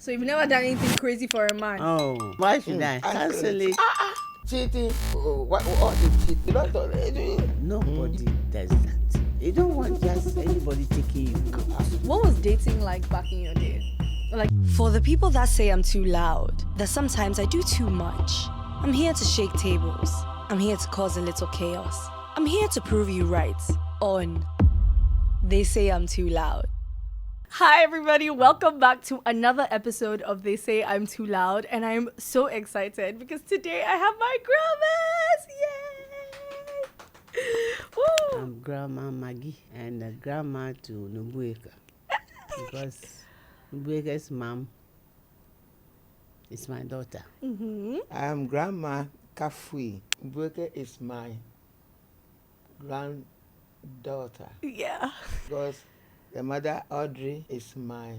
So you've never done anything crazy for a man? Oh, why should I? Cancel it. Cheating. What is cheating? You don't Nobody does that. You don't want just anybody taking you out. What was dating like back in your day? Like, For the people that say I'm too loud, that sometimes I do too much, I'm here to shake tables. I'm here to cause a little chaos. I'm here to prove you right on They Say I'm Too Loud. hi everybody, welcome back to another episode of They Say I'm Too Loud, and I'm so excited because today I have my grandmas. Yay! Woo! I'm Grandma Maggie and the grandma to Nubueka. Because Nubueka's mom is my daughter. I am Grandma Kafui. Mbweke is my granddaughter. Yeah. Because the mother, Audrey, is my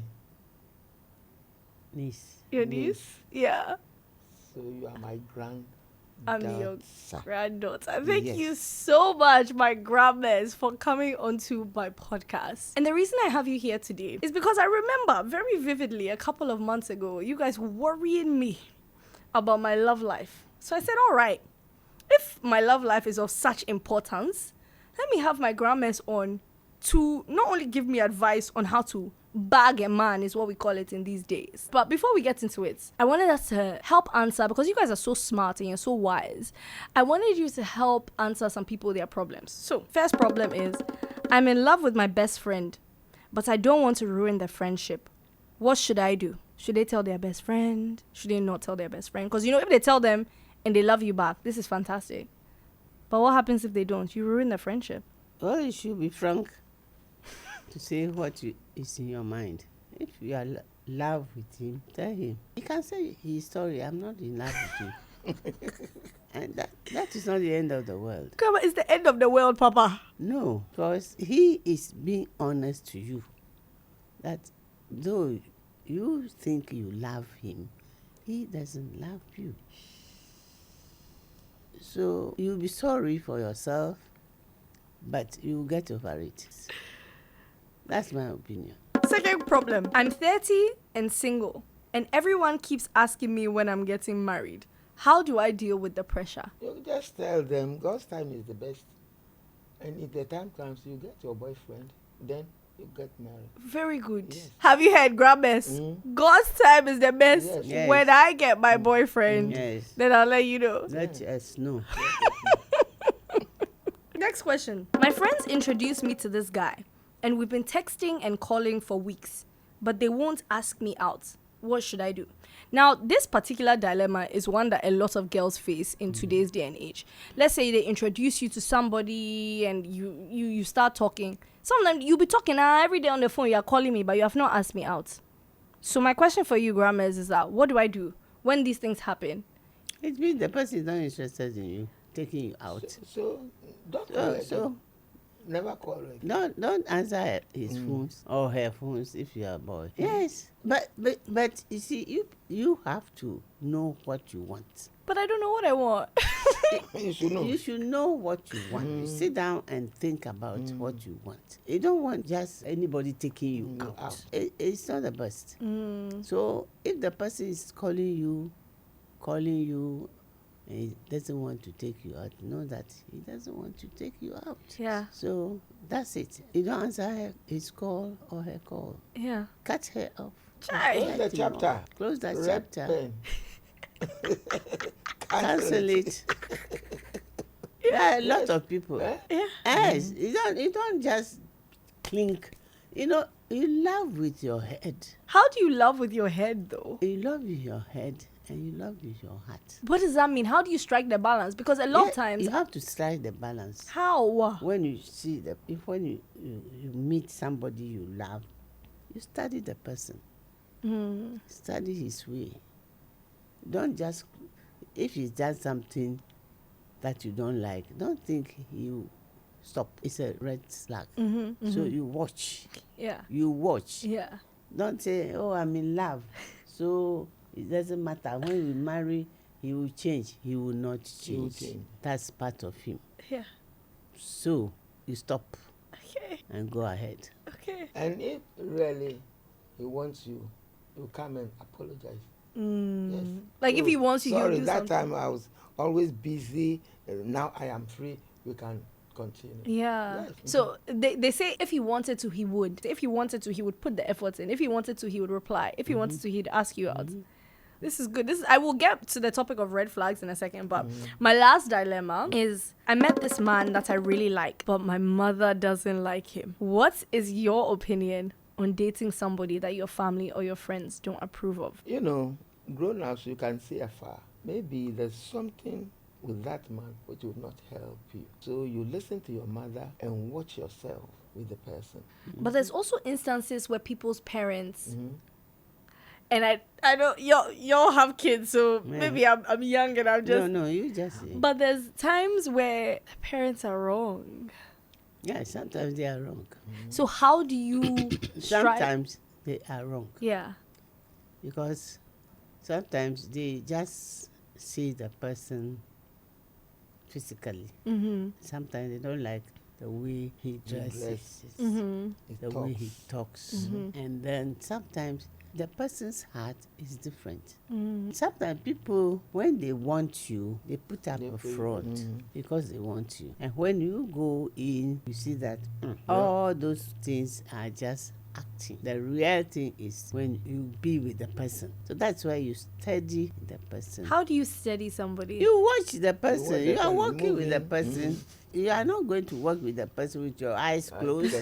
Niece. Your niece? Yeah. So you are my granddaughter. I'm your granddaughter. Thank Yes. you so much, my grandmas, for coming onto my podcast. And the reason I have you here today is because I remember very vividly a couple of months ago, you guys worrying me about my love life. So I said, all right, if my love life is of such importance, let me have my grandmas on to not only give me advice on how to bag a man, is what we call it in these days. But before we get into it, I wanted us to help answer, because you guys are so smart and you're so wise, I wanted you to help answer some people their problems. So first problem is, I'm in love with my best friend, but I don't want to ruin the friendship. What should I do? Should they tell their best friend? Should they not tell their best friend? Because if they tell them and they love you back, this is fantastic. But what happens if they don't? You ruin the friendship. Well, you should be frank to say what is in your mind. If you are in love with him, tell him. He can say his story. I'm not in love with you. And that is not the end of the world. Grandma, it's the end of the world, Papa. No, because he is being honest to you. That though you think you love him, he doesn't love you. So you'll be sorry for yourself, but you'll get over it. That's my opinion. Second problem. I'm 30 and single, and everyone keeps asking me when I'm getting married. How do I deal with the pressure? You just tell them God's time is the best. And if the time comes, you get your boyfriend, then you get married. Very good. Yes. Have you heard, grandmas? God's time is the best. Yes. Yes. When I get my boyfriend, Yes. then I'll let you know. Let us know. Next question. My friends introduced me to this guy, and we've been texting and calling for weeks, but they won't ask me out. What should I do? Now, this particular dilemma is one that a lot of girls face in today's day and age. Let's say they introduce you to somebody and you start talking. Sometimes you'll be talking every day on the phone, you're calling me, but you have not asked me out. So my question for you, grandmas, is that what do I do when these things happen? It means the person is not interested in you, taking you out. So don't call it. So Never call it. don't answer his phones or her phones if you are a boy. Yes, but you see, you have to know what you want. But I don't know what I want. You should know. You should know what you want. You sit down and think about what you want. You don't want just anybody taking you out. It's not the best. So if the person is calling you, and he doesn't want to take you out, know that he doesn't want to take you out. Yeah. So that's it. You don't answer his call or her call. Yeah. Cut her off. Chai. Close the chapter. Close that Red chapter. pen. Cancel it. Yeah, a lot of people. Eh? Yeah. Yes, you don't just clink. You love with your head. How do you love with your head, though? You love with your head and you love with your heart. What does that mean? How do you strike the balance? Because a lot of times, you have to strike the balance. how? When you see when you meet somebody you love, you study the person. Study his way. Don't just, if he's done something that you don't like, don't think you stop. It's a red flag. So you watch. Yeah. You watch. Yeah. Don't say, oh, I'm in love. So it doesn't matter. When we marry, he will change. He will not change. will change. That's part of him. Yeah. So you stop Okay. and go ahead. Okay. And if really he wants you, you come and apologize. Mm. Yes. Like if Oh, he wants you, he'll sorry, do that something. time I was always busy. Now I am free. We can continue. Yeah. Yes. So they say if he wanted to, he would. If he wanted to, he would put the effort in. If he wanted to, he would reply. If he wanted to, he'd ask you out. This is good. I will get to the topic of red flags in a second, but my last dilemma is I met this man that I really like, but my mother doesn't like him. What is your opinion on dating somebody that your family or your friends don't approve of? You know, grown-ups, you can see afar. Maybe there's something with that man which will not help you. So you listen to your mother and watch yourself with the person. But there's also instances where people's parents Mm-hmm. and I know y'all have kids, so Yeah. maybe I'm young and I'm just. No, you just say. But there's times where the parents are wrong. Yeah, sometimes they are wrong. So how do you strive? Sometimes they are wrong Yeah. because sometimes they just see the person physically. Mm-hmm. Sometimes they don't like the way he dresses, Mm-hmm. It the way he talks. talks, Mhm. and then sometimes the person's heart is different. Mm-hmm. Sometimes people, when they want you, they put up They a put- front Mhm. because they want you. And when you go in, you see that all those things are just acting. The real thing is when you be with the person. So that's why you study the person. How do you study somebody? You watch the person. watch You the are person working with the moving. person. You are not going to work with the person with your eyes closed.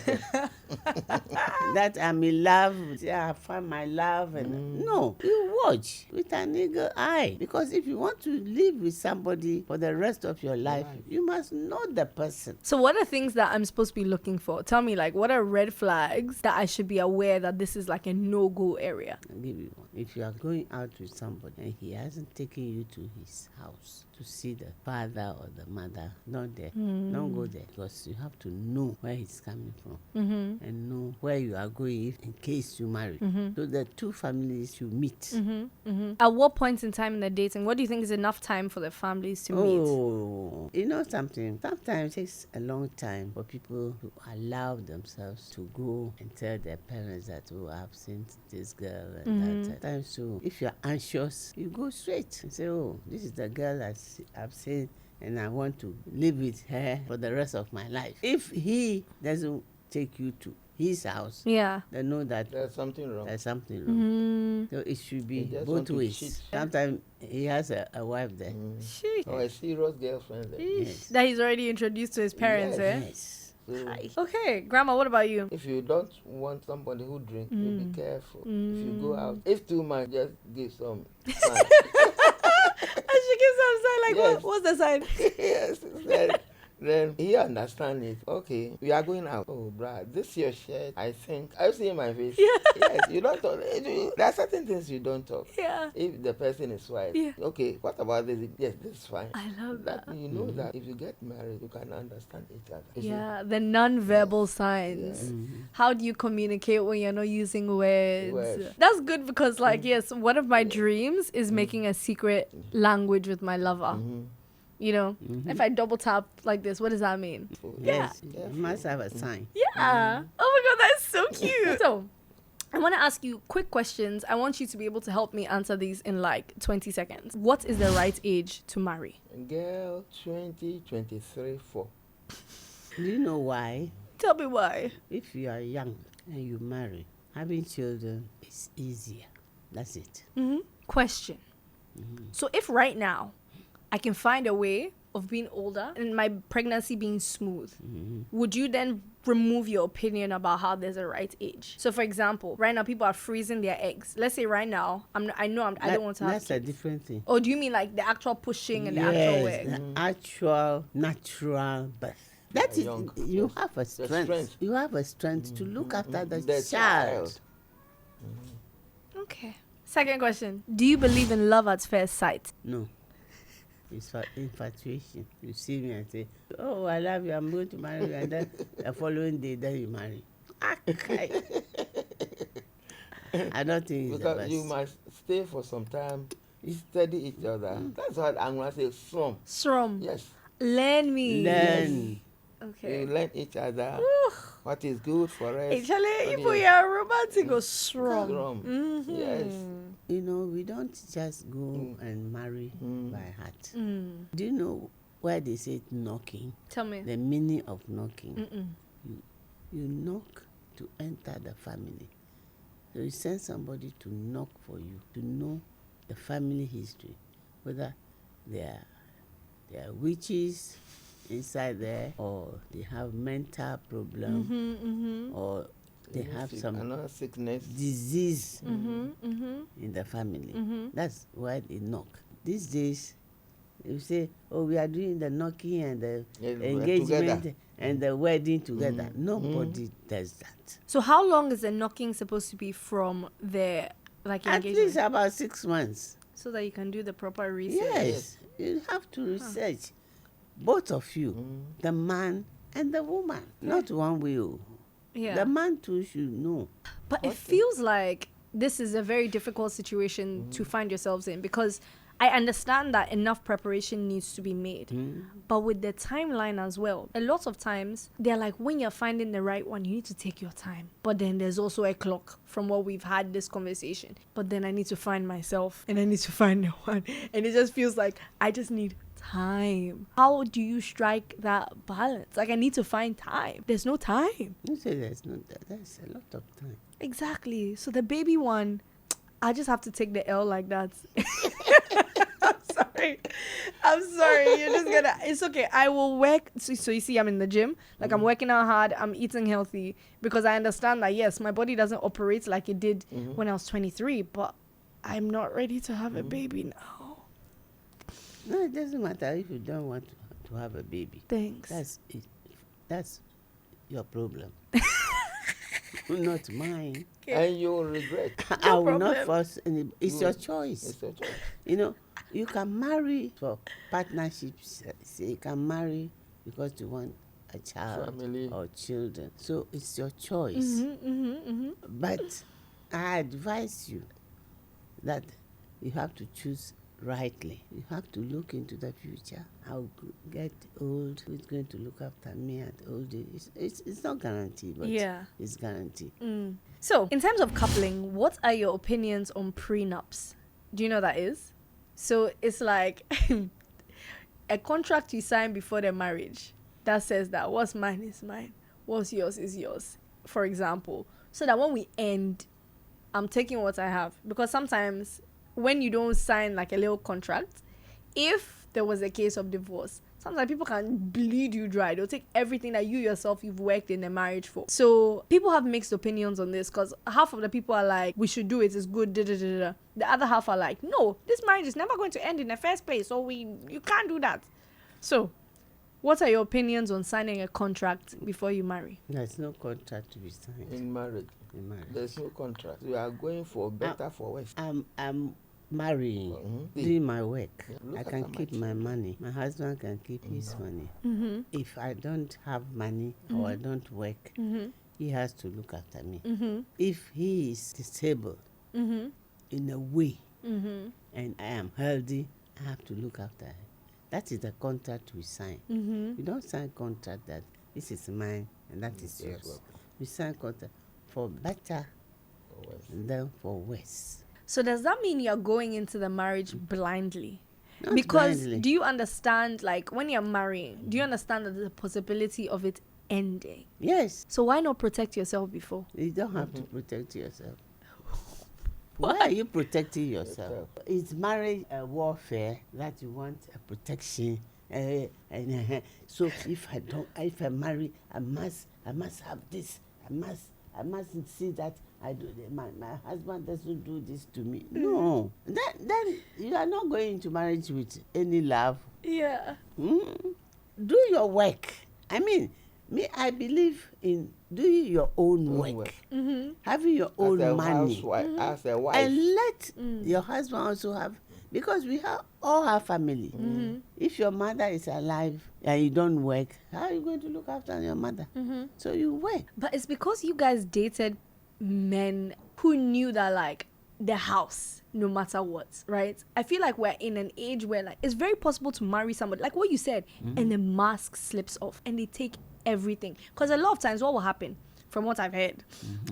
That I'm in love. Yeah, I found my love. And no, you watch with an eagle eye. Because if you want to live with somebody for the rest of your life, you must know the person. So what are things that I'm supposed to be looking for? Tell me, like, what are red flags that I should be aware that this is like a no-go area? I'll give you one. If you are going out with somebody and he hasn't taken you to his house to see the father or the mother, not there. Don't go there because you have to know where he's coming from Mm-hmm. and know where you are going if, in case you marry. So the two families you meet. Mm-hmm. At what point in time in the dating, what do you think is enough time for the families to meet? Oh, you know something? Sometimes it takes a long time for people to allow themselves to go and tell their parents that, oh, I've seen this girl and that. Sometimes, so if you're anxious, you go straight and say, oh, this is the girl I've seen and I want to live with her for the rest of my life. If he doesn't take you to his house, Yeah. they know that There's something wrong. there's something wrong. Mm. So it should be He just both want to ways. cheat. Sometimes he has a wife there. Sheesh. Or a serious girlfriend. There. Yes. That he's already introduced to his parents, Yes. eh? Yes. So Okay, Grandma, what about you? if you don't want somebody who drink, you be careful. If you go out, if too much, just give some sign. And she gives some sign like, Yes. what's the sign? Yes, then he understand it. Okay, we are going out. Oh, bruh, this your shirt. I think I see my face. Yeah. Yes, you don't talk. There are certain things you don't talk. Yeah. If the person is white, Yeah. okay, what about this? Yes, this is fine. I love that. You know that if you get married, you can understand each other. You see? Yeah, the non-verbal signs. How do you communicate when you're not using words? Words. That's good because, like, yes, one of my dreams is making a secret language with my lover. You know, if I double tap like this, what does that mean? Yes. Yeah. You must have a sign. Yeah. Oh my God, that's so cute. So, I want to ask you quick questions. I want you to be able to help me answer these in like 20 seconds. What is the right age to marry? Girl, 20, 23, 4. Do you know why? Tell me why. If you are young and you marry, having children is easier. That's it. Question. So, if right now I can find a way of being older and my pregnancy being smooth, would you then remove your opinion about how there's a right age? So, for example, right now people are freezing their eggs. Let's say right now, I don't want to have That's a kids. different thing. Or do you mean like the actual pushing and the actual Yes, egg? the actual natural birth. That is, young you person. have a strength. strength. You have a strength to look after the The child. Okay. Second question. Do you believe in love at first sight? No. It's for infatuation. You see me and say, oh, I love you, I'm going to marry you. And then the following day, then you marry. I don't think it's the Because best. you must stay for some time, study each other. That's what I'm going to say, Strom. Yes. Learn me. Learn. Okay. You learn each other. Whew. What is good for us? Actually, what if we is are romantic or strong. wrong? Yes. You know, we don't just go and marry by heart. Do you know why they say knocking? Tell me. The meaning of knocking. You knock to enter the family. So you send somebody to knock for you, to know the family history, whether there are witches inside there, or they have mental problem, or they have some another sickness. disease in the family. That's why they knock. These days, you say, oh, we are doing the knocking and the engagement and the wedding together. Nobody does that. So how long is the knocking supposed to be from the At engagement? least about 6 months. So that you can do the proper research. Yes, you have to research. Both of you, the man and the woman. Not one way. Yeah. The man too should know. But it feels like this is a very difficult situation to find yourselves in, because I understand that enough preparation needs to be made. But with the timeline as well, a lot of times they're like, when you're finding the right one, you need to take your time. But then there's also a clock from what we've had this conversation. But then I need to find myself and I need to find the one. And it just feels like I just need time. How do you strike that balance? Like, I need to find time. There's no time. You say there's a lot of time. Exactly. So the baby one, I just have to take the L like that. I'm sorry. You're just gonna. It's okay. I will work. So you see, I'm in the gym. Like, I'm working out hard. I'm eating healthy, because I understand that, yes, my body doesn't operate like it did when I was 23. But I'm not ready to have a baby now. No, it doesn't matter if you don't want to have a baby. Thanks. That's it. That's your problem. Not mine. And you'll regret. I will problem. not force any. It's your choice. It's your choice. You know, you can marry for partnerships. You can marry because you want a child Family. or children. So it's your choice. But I advise you that you have to choose rightly. You have to look into the future. I'll get old. Who's going to look after me at old age? It's not guaranteed, but Yeah. it's guaranteed. So, in terms of coupling, what are your opinions on prenups? Do you know what that is? So, it's like a contract you sign before the marriage that says that what's mine is mine, what's yours is yours, for example. So that when we end, I'm taking what I have. Because sometimes when you don't sign like a little contract, if there was a case of divorce, sometimes people can bleed you dry. They'll take everything that you yourself you've worked in a marriage for. So people have mixed opinions on this, because half of the people are like, we should do it, it's good, da, da, da, da. The other half are like, no, this marriage is never going to end in the first place, so you can't do that. So what are your opinions on signing a contract before you marry? There's no contract to be signed In marriage, in marriage. there's no contract. We are going for better, for worse. I'm marrying, doing my work. Look I at can how keep much my money. My husband can keep his money. If I don't have money or I don't work, he has to look after me. If he is disabled in a way and I am healthy, I have to look after him. That is the contract we sign. We don't sign contract that this is mine and that is yours. Well, We sign contract for better for worse. than for worse. So does that mean you're going into the marriage blindly? Not Because blindly. do you understand, like, when you're marrying, do you understand that there's a possibility of it ending? Yes, So why not protect yourself before? you don't have to protect yourself. Why are you protecting yourself? Is marriage a warfare that you want a protection? So if I marry, I must have this. I must see that my husband doesn't do this to me. No, then you are not going into marriage with any love. Yeah. Do your work. I mean, I believe in doing your own work. Having your own As a money. housewife, as a wife. And let your husband also have, because we all have family. If your mother is alive and you don't work, how are you going to look after your mother? So you work. But it's because you guys dated men who knew that, like, the house, no matter what, right? I feel like we're in an age where, like, it's very possible to marry somebody, like what you said, and the mask slips off and they take everything. Because a lot of times what will happen, from what I've heard,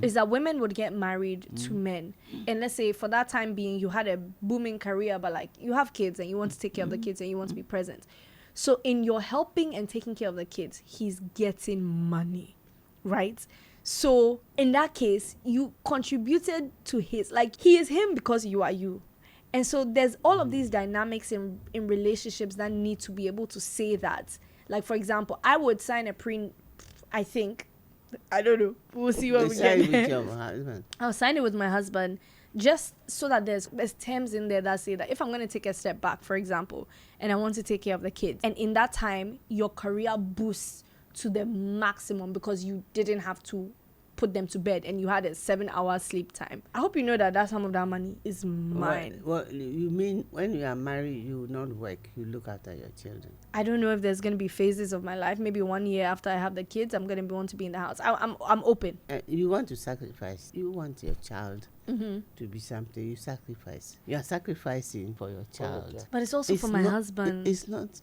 is that women would get married to men. And let's say for that time being, you had a booming career, but like you have kids and you want to take care of the kids and you want to be present. So in your helping and taking care of the kids, he's getting money, right? So in that case, you contributed to his, like he is him because you are you. And so there's all of these dynamics in relationships that need to be able to say that. Like, for example, I would sign I don't know. We'll see what we get. With your husband. I'll sign it with my husband just so that there's terms in there that say that if I'm going to take a step back, for example, and I want to take care of the kids, and in that time, your career boosts to the maximum because you didn't have to put them to bed and you had a 7-hour sleep time. I hope you know that some of that money is mine. What you mean when you are married, you will not work, you look after your children? I don't know if there's going to be phases of my life. Maybe 1 year after I have the kids, I'm going to want to be in the house. I'm open. You want to sacrifice. You want your child to be something. You sacrifice. You are sacrificing for your child. But it's also for my husband. It's not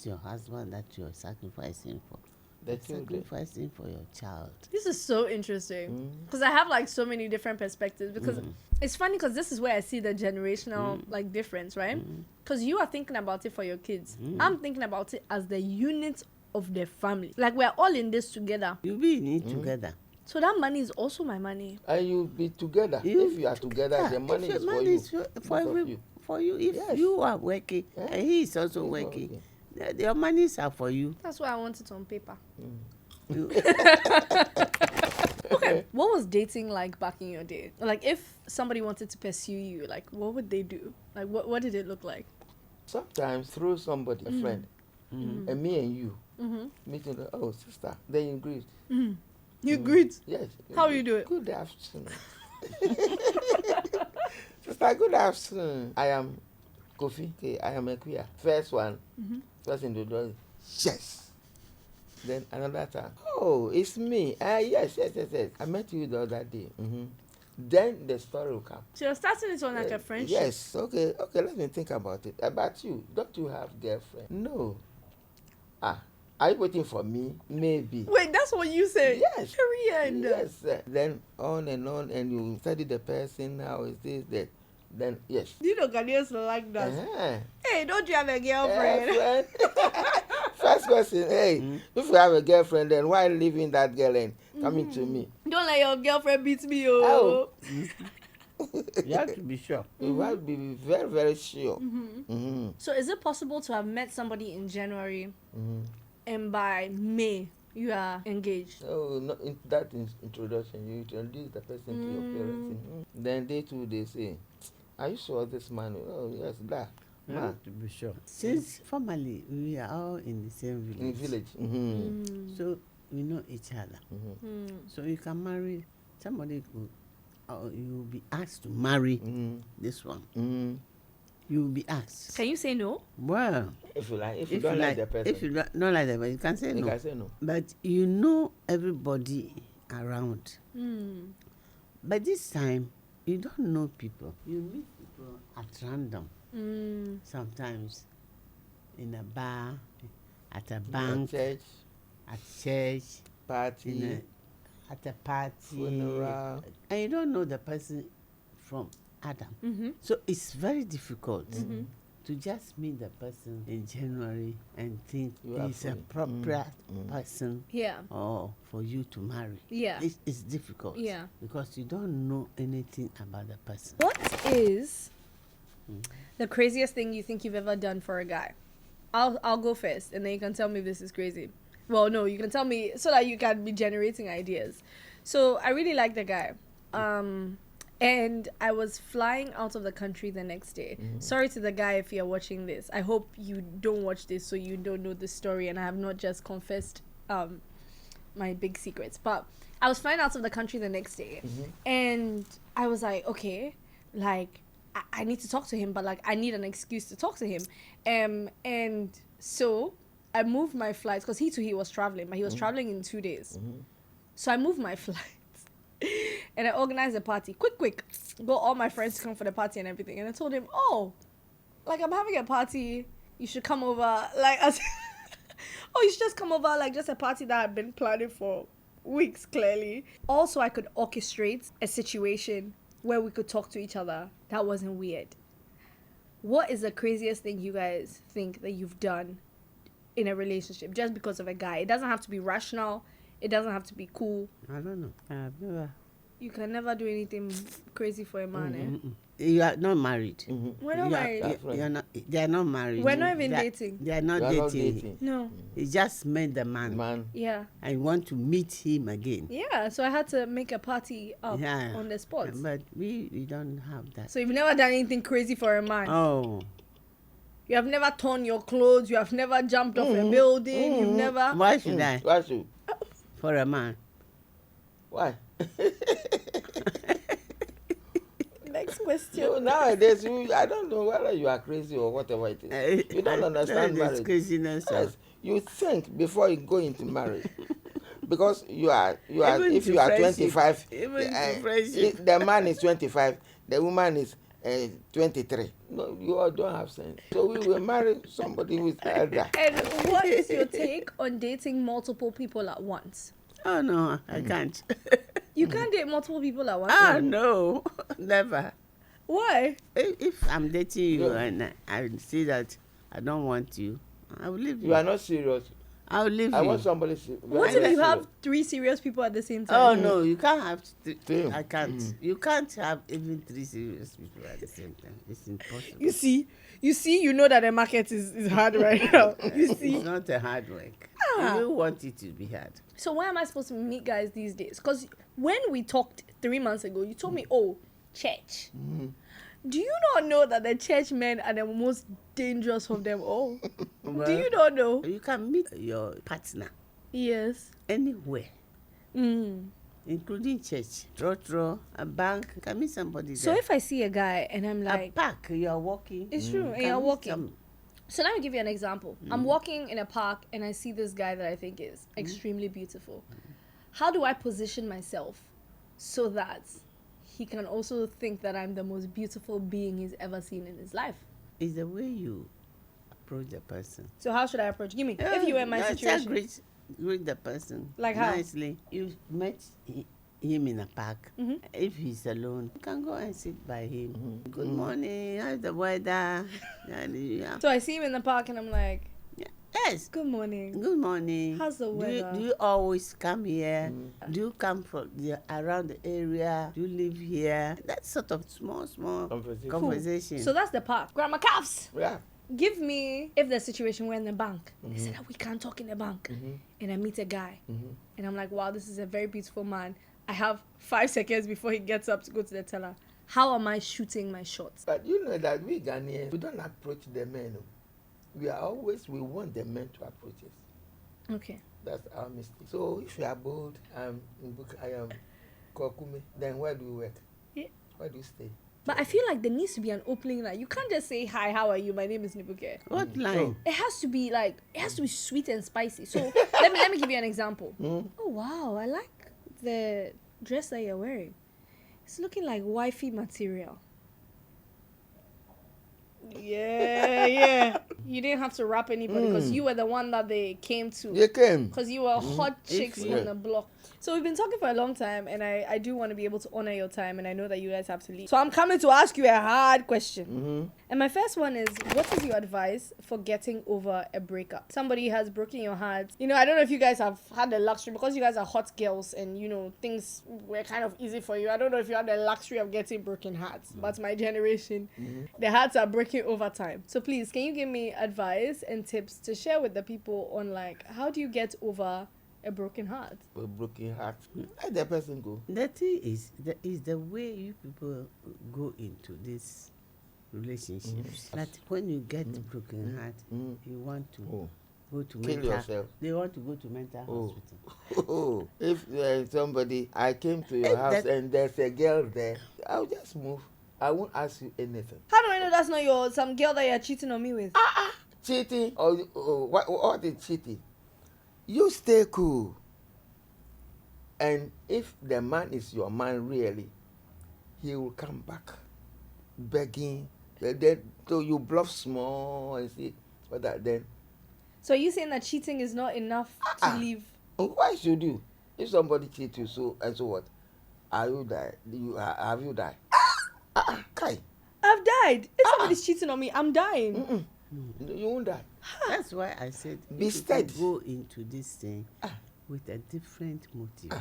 your husband that you are sacrificing for. Sacrificing for your child. This is so interesting because I have like so many different perspectives, because it's funny because this is where I see the generational like difference, right? Because you are thinking about it for your kids. I'm thinking about it as the unit of the family. Like we're all in this together. You'll be in it together. So that money is also my money. And you'll be together. If you are together, the money is for you. For you. If you are working and he is also working. Your monies are for you. That's why I want it on paper. Okay, what was dating like back in your day? Like, if somebody wanted to pursue you, like, what would they do? Like, what did it look like? Sometimes through somebody, a friend, and me and you meeting. Oh, sister, then you greet. You greet? Yes. How you do it? Good afternoon. Sister, good afternoon. I am Kofi. Okay, I am a queer. First one. First in the door. Yes. Then another time. Oh, it's me. Yes. I met you the other day. Then the story will come. So you're starting it on like a friendship? Yes. Okay. Let me think about it. About you. Don't you have girlfriend? No. Are you waiting for me? Maybe. Wait, that's what you said? Yes. Period. Yes. Then on, and you study the person. How is this, that? Then, yes. You know, Ghanaians like that. Hey, don't you have a girlfriend? First question, hey, if you have a girlfriend, then why leaving that girl and coming to me? Don't let your girlfriend beat me, oh. You have to be sure. You have to be very, very sure. So is it possible to have met somebody in January and by May you are engaged? Oh, no, in that introduction, you introduce the person to your parents. Then they too, they say, are you sure this man? Oh, yes, that. You have to be sure. Since formerly we are all in the same village. In village. So we know each other. So you can marry somebody who you will be asked to marry this one. You will be asked. Can you say no? Well, if you don't like the person. If you don't like the person, you can say no. You can say no. But you know everybody around. But this time, you don't know people. You meet people at random. Sometimes in a bar, at a bank, at church, party, at a party, funeral, and you don't know the person from Adam. So it's very difficult to just meet the person in January and think he's a proper person or for you to marry. It's difficult because you don't know anything about the person. What is the craziest thing you think you've ever done for a guy? I'll go first and then you can tell me if this is crazy. Well, no, you can tell me so that you can be generating ideas. So I really like the guy. And I was flying out of the country the next day. Sorry to the guy if you're watching this. I hope you don't watch this so you don't know the story and I have not just confessed my big secrets. But I was flying out of the country the next day. And I was like, okay, like, I need to talk to him, but like, I need an excuse to talk to him. And so I moved my flights because he was traveling, but he was traveling in 2 days. So I moved my flights. And I organized a party. Quick. Got all my friends to come for the party and everything. And I told him, oh, like I'm having a party. You should come over. Like, Oh, you should just come over, like just a party that I've been planning for weeks, clearly. Also, I could orchestrate a situation where we could talk to each other. That wasn't weird. What is the craziest thing you guys think that you've done in a relationship just because of a guy? It doesn't have to be rational. It doesn't have to be cool. I don't know. I've never. You can never do anything crazy for a man, eh? You are not married. We're not married. You're not. They are not married. We're not even dating. They are not You are not dating. dating. No. He just met the man. Man. Yeah. and want to meet him again. Yeah, so I had to make a party up Yeah. on the spot. But we don't have that. So you've never done anything crazy for a man? Oh. You have never torn your clothes? You have never jumped off a building? You've never... Why should I? Why should? For a man. Why? Next question. So nowadays, I don't know whether you are crazy or whatever it is. You don't understand This marriage. craziness. Yes, you think before you go into marriage. Because you are Even if to you are friendship, 25, even to friendship. the man is 25, the woman is 23. No, you all don't have sense. So we will marry somebody who is elder. And what is your take on dating multiple people at once? Oh no, I can't. You can't date multiple people at once? Oh no, never. Why? If I'm dating you Yeah. and I see that I don't want you, I will leave you. You are not serious. I will leave I you. want somebody. What if you have 3 serious people at the same Oh time? no, you can't have. Three. I can't. You can't have even 3 serious people at the same time. It's impossible. You know that the market is hard right now. You see? It's not a hard work. Ah. You want it to be hard. So why am I supposed to meet guys these days? Because when we talked 3 months ago, you told me, oh, church. Do you not know that the church men are the most dangerous of them all? Do you not know? You can meet your partner Yes. anywhere, Mm. including church, trotro, a bank. You can meet somebody So there. if I see a guy and I'm A like, park, you are walking. it's true, and Can you're meet walking. So let me give you an example. I'm walking in a park and I see this guy that I think is extremely beautiful. How do I position myself so that he can also think that I'm the most beautiful being he's ever seen in his life? It's the way you approach the person. So how should I approach? Give me, if you were in my Just situation. greet the person. Like how? Nicely. You met him in a park. Mhm. If he's alone, you can go and sit by him. Good morning. How's the weather? And yeah. So I see him in the park and I'm like, Yes. good morning. Good morning. How's the weather? Do you always come here? Do you come from around the area? Do you live here? That sort of small conversation. So that's the park. Grandma calves. Yeah. Give me, if the situation were in the bank, they said that we can't talk in the bank, and I meet a guy, and I'm like, wow, this is a very beautiful man. I have 5 seconds before he gets up to go to the teller. How am I shooting my shots? But you know that we Ghanaians, we don't approach the men. We want the men to approach us. Okay. That's our mistake. So if you are bold, I am Kokume, then where do you work? Yeah. Where do you stay? But I feel like there needs to be an opening line. You can't just say, hi, how are you? My name is Nibuke. What line? It has to be sweet and spicy. So let me give you an example. Oh wow, I like the dress that you're wearing. It's looking like wifey material. Yeah. You didn't have to rap anybody because you were the one that they came to. You came. Because you were hot chicks you- on the block. So we've been talking for a long time, and I do want to be able to honor your time, and I know that you guys have to leave. So I'm coming to ask you a hard question. And my first one is, what is your advice for getting over a breakup? Somebody has broken your heart. You know, I don't know if you guys have had the luxury, because you guys are hot girls and, you know, things were kind of easy for you. I don't know if you had the luxury of getting broken hearts, but my generation, the hearts are breaking over time. So please, can you give me advice and tips to share with the people on, like, how do you get over a broken heart? A broken heart. Let the person go. The thing is the way you people go into this relationships. That when you get broken heart, you want to go to Kill mental. yourself. They want to go to mental hospital. Oh, if somebody, I came to your house and there's a girl there, I'll just move. I won't ask you anything. How do I know that's not some girl that you're cheating on me with? Cheating or what is cheating? You stay cool. And if the man is your man really, he will come back begging. Then so you bluff small and see whether then So are you saying that cheating is not enough to leave? Why should you? If somebody cheats you, so and so what? Are you died? Have you died? Kai. I've died. If somebody's cheating on me, I'm dying. You won't die. That's why I said Be if you steady. go into this thing with a different motive.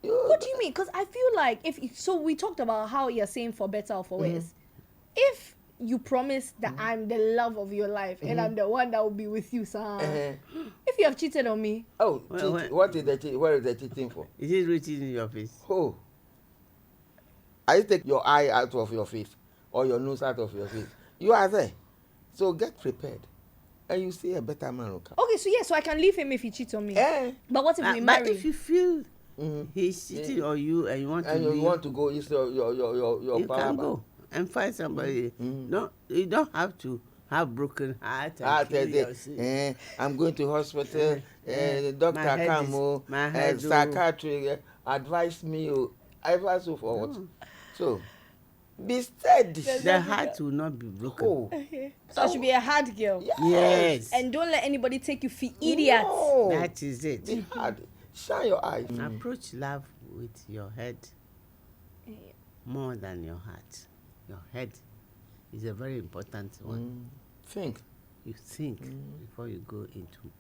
What do you mean? Because I feel like so we talked about how you're saying for better or for worse. If you promise that I'm the love of your life and I'm the one that will be with you, sir. If you have cheated on me. Oh, what is the cheating for? Is it written in your face? Oh. I take your eye out of your face or your nose out of your face. You are there. So get prepared. And you see a better man will come. Okay, so I can leave him if he cheats on me. But what if we But marry? if you feel he's cheating on you and you want to leave, you want to go, it's your you power can back. go and find somebody. No, you don't have to have broken heart and kill yourself. I'm going to hospital. The doctor My head come. my head Psychiatry advise me. Advise you for what? So be steady. The heart will not be broken. So I should be a hard girl. Yes. And don't let anybody take you for idiots. No. That is it. Be hard. Shine your eyes. Approach love with your head more than your heart. Your head is a very important one. Think. You think before you go into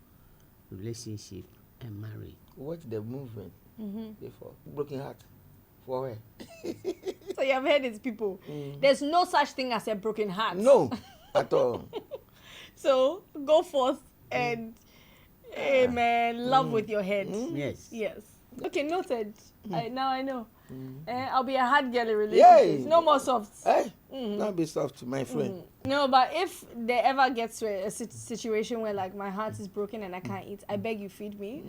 relationship and marry. Watch the movement before. Broken heart. For where? So you have heard it, people. There's no such thing as a broken heart. No, at all. So go forth and love with your head. Yes. Yes. Okay, noted. Now I know. I'll be a hard girl in relationships. No more softs. Hey, don't be soft, my friend. No, but if there ever gets to a situation where like my heart is broken and I can't eat, I beg you feed me.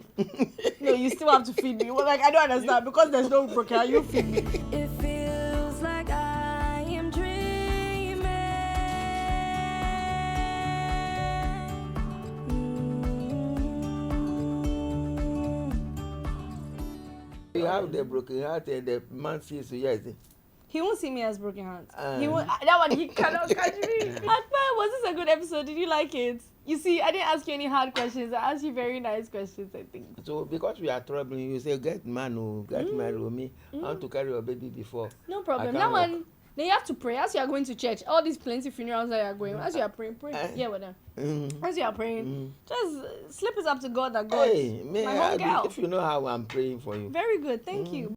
No, you still have to feed me. Well, like I don't understand because there's no broken heart. You feed me. It feels like I am dreaming. You have the broken heart and the man sees you, yes. He won't see me as broken heart. He won't. That one he cannot catch me. Akbar, was this a good episode? Did you like it? You see, I didn't ask you any hard questions. I asked you very nice questions, I think. So because we are troubling you, say get man, get married with me. I want to carry your baby before. No problem. That one, then you have to pray. As you are going to church, all these plenty funerals that you are going, as you are praying, pray. Yeah, with them. As you are praying, just slip it up to God that God, Hey, my home girl. if you know how I'm praying for you. Very good. Thank you.